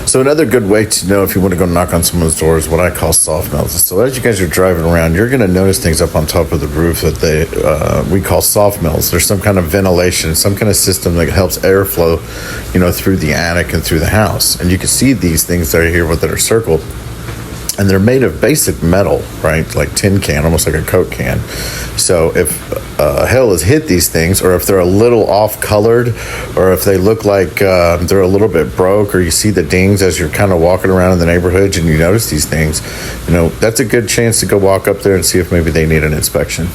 So another good way to know if you want to go knock on someone's door is what I call soft melts. So as you guys are driving around, you're going to notice things up on top of the roof that we call soft melts. There's some kind of ventilation, some kind of system that helps airflow, through the attic and through the house. And you can see these things that are here that are circled. And they're made of basic metal, right? Like tin can, almost like a Coke can. So if hail has hit these things, or if they're a little off-colored, or if they look like they're a little bit broke, or you see the dings as you're kind of walking around in the neighborhood and you notice these things, that's a good chance to go walk up there and see if maybe they need an inspection.